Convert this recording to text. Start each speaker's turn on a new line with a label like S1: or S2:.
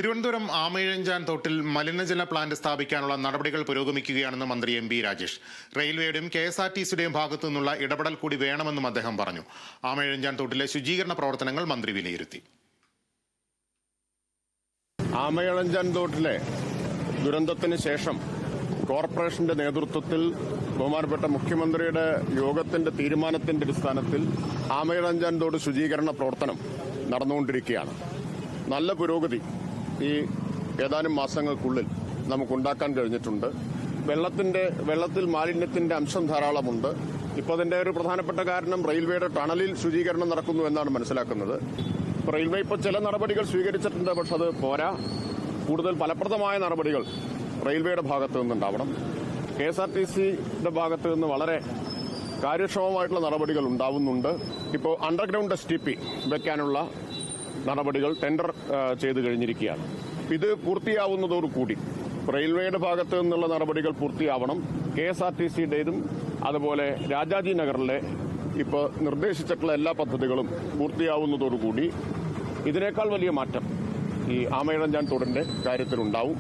S1: തിരുവനന്തപുരം ആമയിഴഞ്ചാൻ തോട്ടിൽ മലിനജല പ്ലാന്റ് സ്ഥാപിക്കാനുള്ള നടപടികൾ പുരോഗമിക്കുകയാണെന്ന് മന്ത്രി എം. രാജേഷ്. റെയിൽവേയുടെയും KSRTCയുടെയും ഭാഗത്തു നിന്നുള്ള ഇടപെടൽ കൂടി വേണമെന്നും അദ്ദേഹം പറഞ്ഞു. ആമയിഴഞ്ചാൻ തോട്ടിലെ ശുചീകരണ പ്രവർത്തനങ്ങൾ മന്ത്രി വിലയിരുത്തി.
S2: ആമയിഴഞ്ചാൻ തോട്ടിലെ ദുരന്തത്തിന് ശേഷം കോർപ്പറേഷന്റെ നേതൃത്വത്തിൽ ബഹുമാനപ്പെട്ട മുഖ്യമന്ത്രിയുടെ യോഗത്തിന്റെ തീരുമാനത്തിന്റെ അടിസ്ഥാനത്തിൽ ആമയിഴഞ്ചാൻ തോട് ശുചീകരണ പ്രവർത്തനം നടന്നുകൊണ്ടിരിക്കുകയാണ്. നല്ല പുരോഗതി ഈ ഏതാനും മാസങ്ങൾക്കുള്ളിൽ നമുക്കുണ്ടാക്കാൻ കഴിഞ്ഞിട്ടുണ്ട്. വെള്ളത്തിൽ മാലിന്യത്തിന്റെ അംശം ധാരാളമുണ്ട്. ഇപ്പോൾ അതിന്റെ ഒരു പ്രധാനപ്പെട്ട കാരണം റെയിൽവേയുടെ ടണലിൽ ശുചീകരണം നടക്കുന്നു എന്നാണ് മനസ്സിലാക്കുന്നത്. റെയിൽവേ ഇപ്പോൾ ചില നടപടികൾ സ്വീകരിച്ചിട്ടുണ്ട്, പക്ഷെ അത് പോരാ. കൂടുതൽ ഫലപ്രദമായ നടപടികൾ റെയിൽവേയുടെ ഭാഗത്തു നിന്നുണ്ടാവണം. KSRTCയുടെ ഭാഗത്തു നിന്ന് വളരെ കാര്യക്ഷമമായിട്ടുള്ള നടപടികൾ ഉണ്ടാവുന്നുണ്ട്. ഇപ്പോൾ അണ്ടർഗ്രൗണ്ട് STP വെക്കാനുള്ള നടപടികൾ ടെൻഡർ ചെയ്തു കഴിഞ്ഞിരിക്കുകയാണ്. ഇത് പൂർത്തിയാവുന്നതോടുകൂടി റെയിൽവേയുടെ ഭാഗത്തു നിന്നുള്ള നടപടികൾ പൂർത്തിയാവണം. KSRTCയുടേതും അതുപോലെ രാജാജി നഗറിലെ ഇപ്പോൾ നിർദ്ദേശിച്ചിട്ടുള്ള എല്ലാ പദ്ധതികളും പൂർത്തിയാവുന്നതോടുകൂടി ഇതിനേക്കാൾ വലിയ മാറ്റം ഈ ആമയിഴഞ്ചാൻ തോടിന്റെ കാര്യത്തിലുണ്ടാവും.